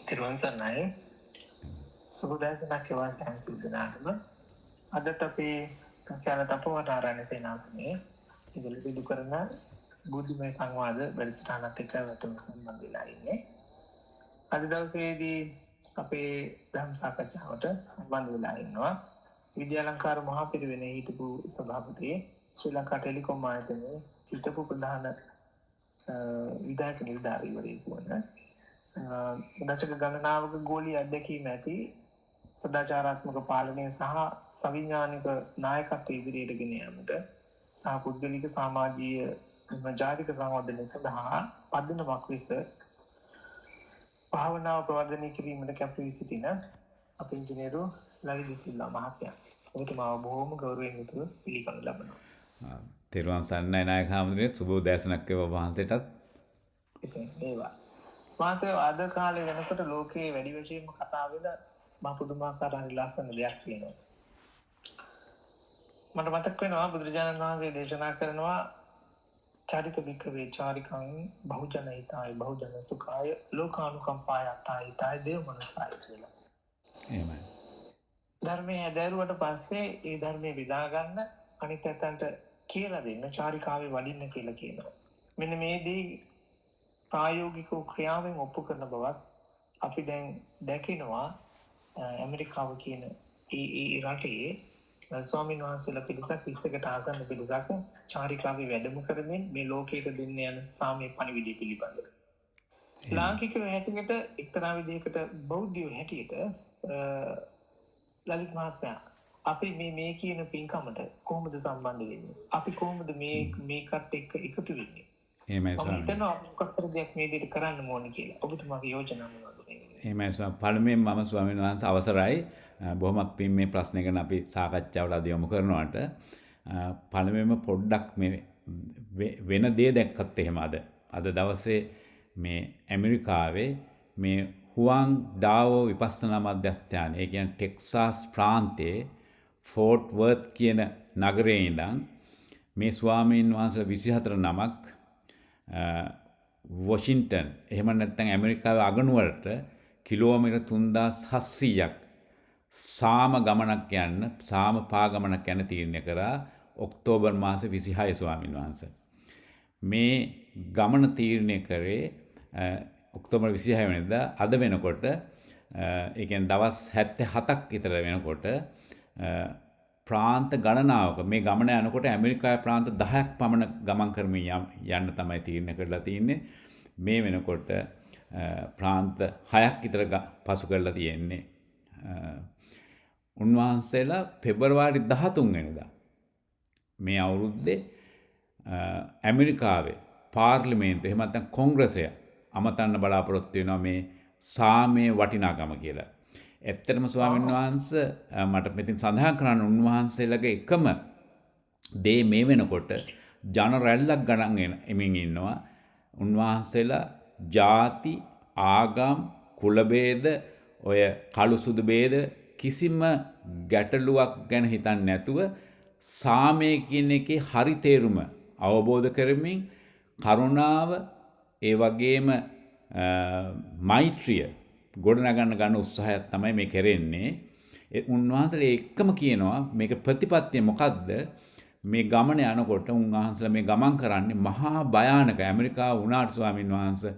තිරුවන් සරණයි. සුබදෑසනක් වේවා සෑම සිද්ධාන්තම. අදත් අපේ කස්යාල තපෝවනාරායන සේනාසනේ ඉදිරි සිදු කරන බුද්ධිමය සංවාද වැඩසටහනත් එක්ක වතුන් සම්බන්ධ වෙලා ඉන්නේ. අද දවසේදී අපේ ධර්ම සාකච්ඡාවට සම්බන්ධ වෙලා ඉන්නවා විද්‍යාලංකාර මහා පිරිවෙනේ හිටපු සභාපති ශ්‍රී ලංකා ටෙලිකොම් ආයතනයේ හිටපු ප්‍රධාන විධායක නිලධාරීවරයෙකු වන දශක ගණනාවක ගෝලී අධ්‍යක්ීම ඇති සදාචාරාත්මක පාලනය සහ සවිඥානික නායකත්වය ඉදිරියට ගෙන යාමට සහ පුද්ගලික සමාජීය ජාතික සංවර්ධනය සඳහා පදනමක් ලෙස භාවනාව ප්‍රවර්ධනය කිරීමට කැපී සිටින අපේ ඉංජිනේරු ලලිත් සිල්වා මහත්මයා. ඔබතුමාව බොහොම ගෞරවයෙන් යුතුව පිළිගනු ලබනවා. තෙරුවන් සරණයි නායක හාමුදුරුවනේ. සුබ උදෑසනක් වේවා වහන්සේටත්. එසේ වේවා. මාතේ අද කාලේ වෙනකොට ලෝකයේ වැඩි වශයෙන්ම කතා වෙන මහ පුදුමාකාර ලස්සන දෙයක් තියෙනවා. මට මතක් වෙනවා බුදුරජාණන් වහන්සේ දේශනා කරනවා චරිත වික්‍රේ චාරිකං බහුජන හිතාය බහුජන සුඛාය ලෝකානුකම්පාය අතයිතයි දේව මනුස්සාය කියලා. එහෙමයි. ධර්මයේ දැරුවට පස්සේ ඒ ධර්මයේ විදා ගන්න අනිත් ඇත්තන්ට කියලා දෙන්න චාරිකාවේ වඩින්න කියලා කියනවා. මෙන්න මේ දේ ප්‍රායෝගික ක්‍රියාවෙන් ඔප්පු කරන බවත් අපි දැන් දැකිනවා. ඇමරිකාව කියන ඒ රටේ ස්වාමීන් වහන්සේලා පිරිසක් 20කට ආසන්න පිරිසක් චාරිකාවේ වැඩම කරමින් මේ ලෝකයට දෙන්න යන සාමය පණිවිඩය පිළිබඳව. ලාංකිකව හැටියට එක්තරා විදිහකට බෞද්ධයෝ හැටියට ලලිත් මහත්මයා අපි මේ කියන පින්කමට කොහොමද සම්බන්ධ වෙන්නේ? අපි කොහොමද මේකත් එක්ක එකතු වෙන්නේ? එහෙමයි ස්වාමී. මම හිතනවා මොකක්ද දෙයක් මේ විදිහට කරන්න ඕනේ කියලා. ඔබතුමාගේ යෝජනා මොනවද? එහෙමයි ස්වාමී. පළමුවෙන් මම ස්වාමීන් වහන්සේ අවසරයි. බොහොමත් පින් මේ ප්‍රශ්න ගැන අපි සාකච්ඡාවට අද යොමු කරනවාට පළමුවෙන්ම පොඩ්ඩක් මේ වෙන දේ දැක්කත් එහෙම අද දවසේ මේ ඇමරිකාවේ මේ හුවාන් ඩාවෝ විපස්සනා මධ්‍යස්ථානය, ඒ කියන්නේ ටෙක්සාස් ප්‍රාන්තයේ ෆෝර්ට් වර්ත් කියන නගරයේ ඉඳන් මේ ස්වාමීන් වහන්සේලා 24 නමක් වොෂින්ටන් එහෙම නැත්නම් ඇමරිකාවේ අගනුවරට කිලෝමීටර් 3700ක් සාම ගමනක් යන්න සාම පා ගමනක් යන තීරණය කරා ඔක්තෝබර් මාසේ 26 ස්වාමීන් වහන්සේ. මේ ගමන තීරණය කරේ ඔක්තෝබර් 26 වෙනිදා. අද වෙනකොට ඒ කියන්නේ දවස් 77ක් විතර වෙනකොට ප්‍රාන්ත ගණනාවක මේ ගමන යනකොට ඇමරිකාවේ ප්‍රාන්ත 10ක් පමණ ගමන් කරමින් යන්න තමයි තීරණය කරලා තියෙන්නේ. මේ වෙනකොට ප්‍රාන්ත 6ක් විතර පසු කරලා තියෙන්නේ. උන්වහන්සේලා පෙබරවාරි 13 වෙනිදා මේ අවුරුද්දේ ඇමරිකාවේ පාර්ලිමේන්තුව එහෙම නැත්නම් කොංග්‍රසය අමතන්න බලාපොරොත්තු වෙනවා මේ සාමයේ වටිනාකම කියලා. ඇත්තටම ස්වාමීන් වහන්සේ මට මෙතින් සඳහන් කරන්න උන්වහන්සේලාගේ එකම දේ මේ වෙනකොට ජන රැල්ලක් ගණන් එමින් ඉන්නවා. උන්වහන්සේලා ಜಾති ආගම් කුල ભેද ඔය කළු සුදු ભેද කිසිම ගැටලුවක් ගැන හිතන්නේ නැතුව සාමය කියන එකේ හරි තේරුම අවබෝධ කරමින් කරුණාව ඒ වගේම මෛත්‍රිය ගොඩනගන්න ගන්න උත්සාහයක් තමයි මේ කරන්නේ. උන්වහන්සේලා එකම කියනවා මේක ප්‍රතිපත්තිය මොකද්ද? මේ ගමන යනකොට උන්වහන්සේලා මේ ගමන් කරන්නේ මහා භයානක ඇමරිකාව වුණාට ස්වාමීන් වහන්සේ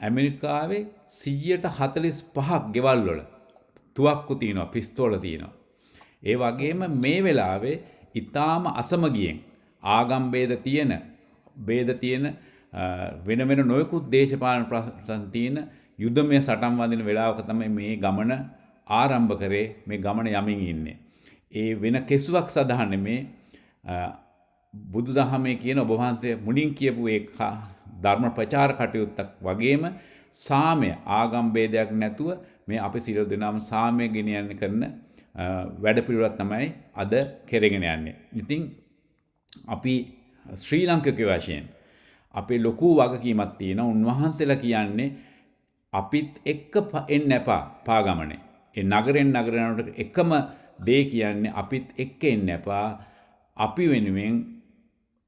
ඇමරිකාවේ 145ක් ගෙවල් වල තුවක්කු තියෙනවා, පිස්තෝල තියෙනවා. ඒ වගේම මේ වෙලාවේ ඊටාම අසමගියෙන් ආගම් ભેද තියෙන වෙන නොයෙකුත් දේශපාලන ප්‍රශ්න තියෙන යුද්ධමය සටන් වදින වෙලාවක තමයි මේ ගමන ආරම්භ කරේ. මේ ගමන යමින් ඉන්නේ. ඒ වෙන කෙසුවක් සඳහන් මේ බුදුදහමේ කියන ඔබ වහන්සේ මුලින් කියපු ඒ ධර්ම ප්‍රචාර කටයුත්තක් වගේම සාමය ආගම් ભેදයක් නැතුව මේ අපි සියලු දෙනාම සාමය ගෙනියන්න කරන වැඩපිළිවෙලක් තමයි අද කෙරගෙන යන්නේ. ඉතින් අපි ශ්‍රී ලාංකික වශයෙන් අපේ ලොකු වගකීමක් තියෙනවා. උන්වහන්සේලා කියන්නේ අපිත් එක්ක එන්න එපා පාගමනේ. ඒ නගරෙන් නගරයට එකම දේ කියන්නේ අපිත් එක්ක එන්න එපා. අපි වෙනුවෙන්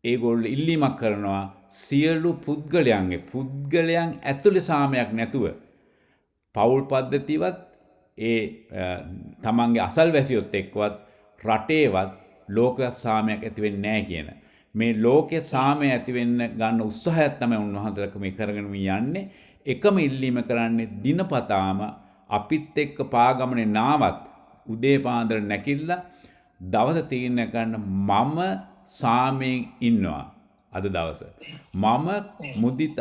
ඒගොල්ලෝ ඉල්ලීමක් කරනවා සියලු පුද්ගලයන් ඇතුළේ සාමයක් නැතුව පවුල් පද්ධතිවත් ඒ තමන්ගේ අසල්වැසියොත් එක්වත් රටේවත් ලෝක සාමයක් ඇති වෙන්නේ නැහැ කියන මේ ලෝකයේ සාමය ඇති වෙන්න ගන්න උත්සාහයක් තමයි උන්වහන්සේලා මේ කරගෙන යන්නේ. එකම ඉල්ලීම කරන්නේ දිනපතාම අපිත් එක්ක පාගමනේ නාවත් උදේ පාන්දර නැකිලා දවස තීරණය ගන්න මම සාමයෙන් ඉන්නවා අද දවස. මම මුදිත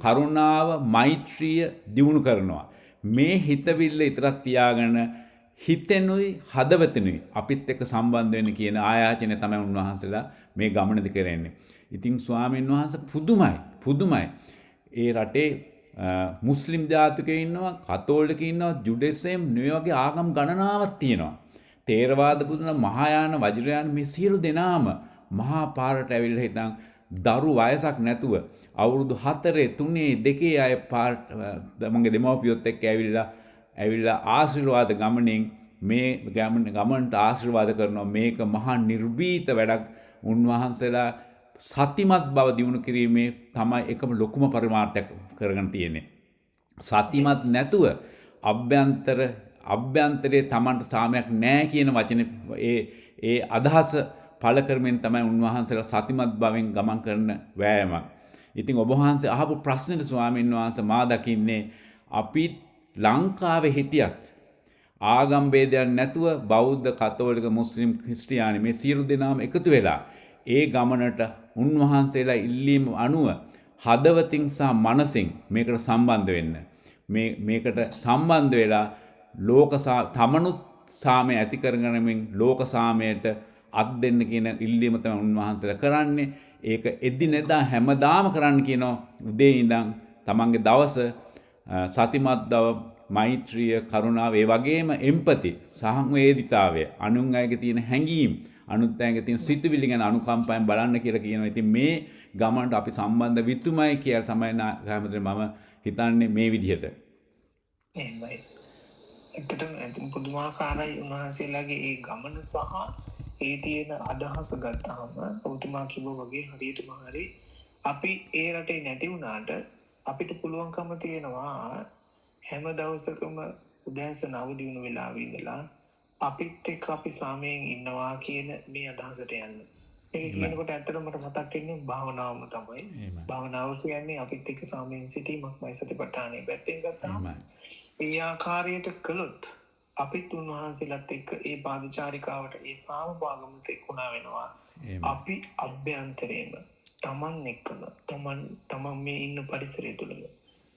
කරුණාව මෛත්‍රිය දියුණු කරනවා. මේ හිතවිල්ල විතරක් තියාගෙන හිතෙනුයි හදවතෙනුයි අපිත් එක්ක සම්බන්ධ වෙන්න කියන ආයාචනය තමයි උන්වහන්සේලා මේ ගමනදී කරන්නේ. ඉතින් ස්වාමීන් වහන්සේ පුදුමයි. ඒ රටේ මුස්ලිම් ජාතිකයෝ ඉන්නවා, කතෝලිකයෝ ඉන්නවා, ජුඩිසම් මේ වගේ ආගම් ගණනාවක් තියෙනවා. තේරවාද බුදුන මහායාන වජිරයාන මේ සියලු දෙනාම මහා පාරට ඇවිල්ලා හිටන් දරු වයසක් නැතුව අවුරුදු 4 3 2 අය පාරට මගේ දෙමව්පියොත් එක්ක ඇවිල්ලා ආශිර්වාද ගමනින් මේ ගමනට ආශිර්වාද කරනවා. මේක මහා නිර්භීත වැඩක්. උන්වහන්සේලා සතිමත් බව දිනු කිරීමේ තමයි එකම ලොකුම පරිමාර්ථයක් කරගෙන තියෙන්නේ. සතිමත් නැතුව අභ්‍යන්තරයේ Tamanට සාමයක් නැහැ කියන වචනේ ඒ අදහස පළ කරමින් තමයි උන්වහන්සේලා සතිමත් භවෙන් ගමන් කරන වෑයමක්. ඉතින් ඔබ වහන්සේ අහපු ප්‍රශ්නෙට ස්වාමීන් වහන්සේ මා දකින්නේ අපි ලංකාවේ හිටියත් ආගම් ભેදයක් නැතුව බෞද්ධ කතෝලික මුස්ලිම් ක්‍රිස්තියානි මේ සියලු දෙනාම එකතු වෙලා ඒ ගමනට උන්වහන්සේලා ඉල්ලීම අනුව හදවතින් සහ මනසින් මේකට සම්බන්ධ වෙන්න. මේකට සම්බන්ධ වෙලා තමනුත් සාමය ඇති කරගැනීමෙන් ලෝක සාමයට අත් දෙන්න කියන ඉල්ලීම තමයි උන්වහන්සේලා කරන්නේ. ඒක එදිනෙදා හැමදාම කරන්න කියනවා. උදේ ඉඳන් තමන්ගේ දවස සතිමත් බව, මෛත්‍රිය, කරුණාව, ඒ වගේම එම්පති, සංවේදීතාවය, අනුන් අයගේ තියෙන හැඟීම්, අනුත් අයගේ තියෙන සිතුවිලි ගැන අනුකම්පාවෙන් බලන්න කියලා කියනවා. ඉතින් මේ ගමනට අපි සම්බන්ධ විතුමයි කියලා තමයි මම හිතන්නේ මේ විදිහට. එහෙමයි. ඇත්තටම පුදුමාකාරයි උන්වහන්සේලාගේ ඒ ගමන සහ ඒ තියෙන අදහස ගත්තාම ඔබතුමා කිව්වා වගේ හරියටම හරි අපි ඒ රටේ නැති වුණාට අපිට පුළුවන්කම තියෙනවා හැම දවසකම උදෑසන අවදි වුණ වෙලාවෙ ඉඳලා අපිත් එක්ක අපි සාමයෙන් ඉන්නවා කියන මේ අදහසට යන්න. ඒක කියනකොට ඇත්තටම මට මතක් වෙන්නේ භාවනාවම තමයි. භාවනාව කියන්නේ අපිත් එක්ක සාමයෙන් සිටීමක්මයි සතිපට්ඨානෙ පැත්තෙන් ගත්තාම. ඒ ආකාරයට කළොත් අපිත් උන්වහන්සේලාත් එක්ක ඒ පාදචාරිකාවට ඒ සාමභාගමට එක්ුණා වෙනවා. අපි අභ්‍යන්තරේම තමන් එක්කම තමන් මේ ඉන්න පරිසරය තුළම.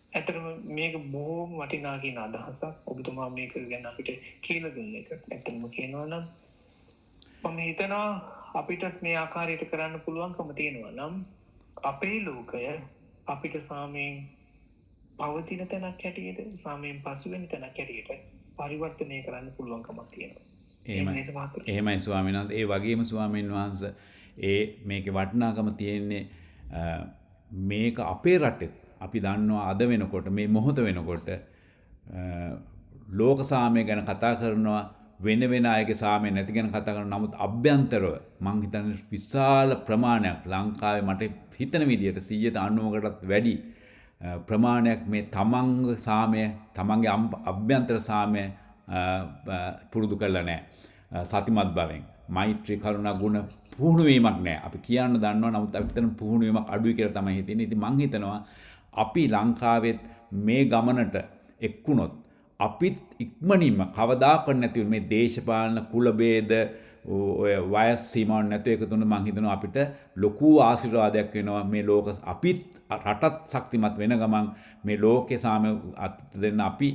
ඇත්තටම මේක බොහොම වටිනා කියන අදහසක් ඔබතුමා මේක ගැන අපිට කියලා දුන්න එක. ඇත්තටම කියනවා නම් මම හිතනවා අපිට මේ ආකාරයට කරන්න පුළුවන්කම තියෙනවා නම් අපේ ලෝකය අපිට සාමයෙන් පවතින තැනක් හැටියට, සාමයෙන් පසු වෙන තැනක් හැටියට පරිවර්තනය කරන්න පුළුවන්කමක් තියෙනවා. එහෙමයි ස්වාමීන් වහන්සේ. ඒ වගේම ස්වාමීන් වහන්සේ මේකේ වටිනාකම තියෙන්නේ මේක අපේ රටේ අපි දන්නවා අද වෙනකොට මේ මොහොත වෙනකොට ලෝක සාමය ගැන කතා කරනවා, වෙන අයගේ සාමය නැති ගැන කතා කරනවා. නමුත් අභ්‍යන්තරව මං හිතන්නේ විශාල ප්‍රමාණයක් ලංකාවේ මට හිතන විදිහට 90%කටත් වැඩි ප්‍රමාණයක් මේ තමන්ගේ සාමය, තමන්ගේ අභ්‍යන්තර සාමය පුරුදු කරලා නැහැ. සතිමත් භවෙන් මෛත්‍රී, කරුණා ගුණ පුහුණු වීමක් නැහැ. අපි කියන්න දන්නවා, නමුත් අපිට තන පුහුණු වීමක් අඩුයි කියලා තමයි හිතෙන්නේ. ඉතින් මං හිතනවා අපි ලංකාවේ මේ ගමනට එක්ුණොත් අපිත් ඉක්මනින්ම කවදාකවත් නැති මේ දේශපාලන කුල ભેද ඔය වයස් සීමාවක් නැතුව එකතු වුණ මං හිතනවා අපිට ලොකු ආශිර්වාදයක් වෙනවා. මේ ලෝක අපිත් රටත් ශක්තිමත් වෙන ගමන් මේ ලෝකේ සාමය අත් දෙන්න අපි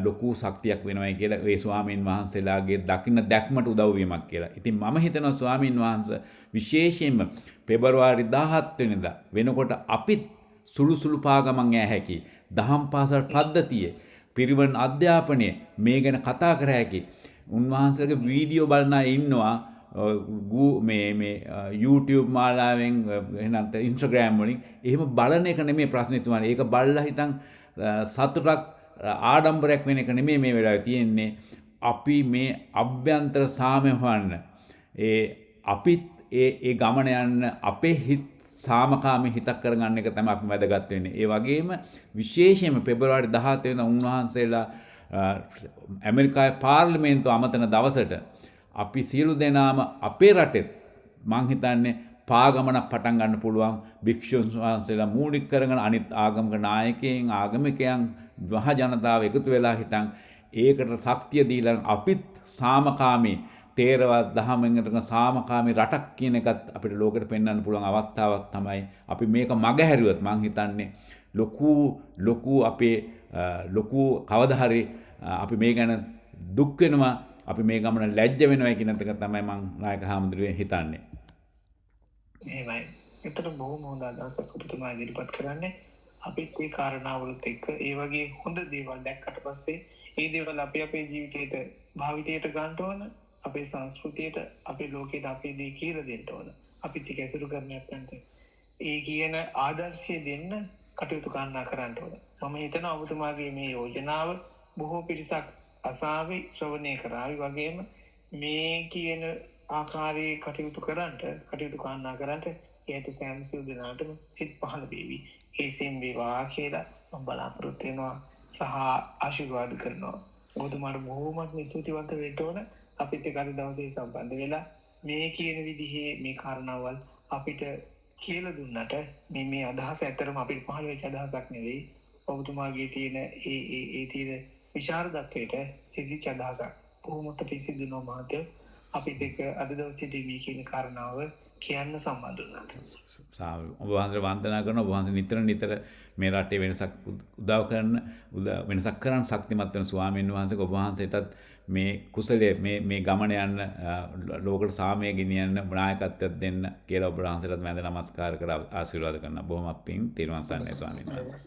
ලොකු ශක්තියක් වෙනවයි කියලා ඒ ස්වාමීන් වහන්සේලාගේ දකින්න දැක්මට උදව් වීමක් කියලා. ඉතින් මම හිතනවා ස්වාමීන් වහන්සේ විශේෂයෙන්ම පෙබරවාරි 17 වෙනිදා වෙනකොට අපිත් සුළු පාගමන් ඈ හැකි දහම් පාසල් පද්ධතියේ පිරිවෙන් අධ්‍යාපනය මේ ගැන කතා කර හැකි උන්වහන්සේගේ වීඩියෝ බලන අය ඉන්නවා. මේ YouTube මාලාවෙන් එහෙනම් Instagram වලින් එහෙම බලන එක නෙමෙයි ප්‍රශ්නේ තුමානේ. ඒක බලලා හිටන් සතුටක් ආඩම්බරයක් වෙන එක නෙමෙයි මේ වෙලාවේ තියෙන්නේ. අපි මේ අභ්‍යන්තර සාමය හොයන්න අපිත් ඒ ගමන යන්න අපේ හිත සාමකාමී හිතක් කරගන්න එක තමයි අපි වැදගත් වෙන්නේ. ඒ වගේම විශේෂයෙන්ම පෙබරවාරි 17 වෙනිදා උන්වහන්සේලා ඇමරිකාවේ පාර්ලිමේන්තුව අමතන දවසට අපි සියලු දෙනාම අපේ රටෙත් මං හිතන්නේ පාගමනක් පටන් ගන්න පුළුවන් භික්ෂුන් වහන්සේලා මූලික කරගෙන අනිත් ආගමික නායකයන් ආගමිකයන් මහ ජනතාව එකතු වෙලා හිටන් ඒකට ශක්තිය දීලා අපිත් සාමකාමී තේරවාද දහමෙන් සාමකාමී රටක් කියන එකත් අපිට ලෝකෙට පෙන්වන්න පුළුවන් අවස්ථාවක් තමයි අපි මේක මගහැරුවොත් මං හිතන්නේ ලොකු අපේ ලොකු කවදා හරි අපි මේ ගැන දුක් වෙනවා අපි මේ ගමන ලැජ්ජ වෙනවා කියන එක තමයි මං නායක හාමුදුරුවෝ හිතන්නේ. එහෙමයි. ඒතර බොහොම හොඳ අදහසක් ඔබතුමා ඉදිරිපත් කරන්නේ. අපිත් ඒ කාරණාවලුත් එක්ක ඒ වගේ හොඳ දේවල් දැක්කට පස්සේ ඒ දේවල් අපි අපේ ජීවිතයට භාවිතයට ගන්න ඕන. අපේ සංස්කෘතියට අපේ ලෝකයට අපේ දේ කියලා දෙන්න ඕන. අපිත් ඒක ඇසුරු කරන්න නැත්නම් ඒ කියන ආදර්ශය දෙන්න කටයුතු කරන්න ඕන. මම හිතනවා ඔබතුමාගේ මේ යෝජනාව බොහෝ පිරිසක් අසාවි ශ්‍රවණය කරાવી වගේම මේ කියන ආකාරයේ කටයුතු කරන්නට හේතු සෑම සිව් දෙනාටම සිත් පහළ වේවි. ඒසෙන් වේවා කියලා මම බලාපොරොත්තු වෙනවා සහ ආශිර්වාද කරනවා. ඔබතුමාට බොහොමත්ම ස්තුතිවන්ත වෙන්න ඕන. අපිත් එක්ක අද දවසේ සම්බන්ධ වෙලා මේ කියන විදිහේ මේ කාරණාවල් අපිට කියලා දුන්නට මේ අදහස ඇත්තටම අපිට පහළ වෙච්ච අදහසක් නෙවෙයි. ඔබතුමාගේ තියෙන ඒ තියෙන විශාරදත්වයට සිද්ධිච්ච අදහසක්. බොහොමත් පිසිදුනෝ මහත්තයෝ අපිත් එක්ක අද දවසේදී මේ කියන කාරණාව කියන්න සම්බන්ධ වුණාට. ඔබ වහන්සේට වන්දනා කරනවා. ඔබ වහන්සේ නිතර මේ රටේ වෙනසක් කරන්න ශක්තිමත් වෙන ස්වාමීන් වහන්සේ ඔබ වහන්සේටත් මේ කුසලයේ මේ ගමන යන්න ලෝකෙට සාමය ගෙනියන්න නායකත්වයක් දෙන්න කියලා ඔබ වහන්සේටත් මම නමස්කාර කරලා ආශිර්වාද කරනවා. බොහොම පිං තිරුවන් සරණයි ස්වාමීන් වහන්සේ.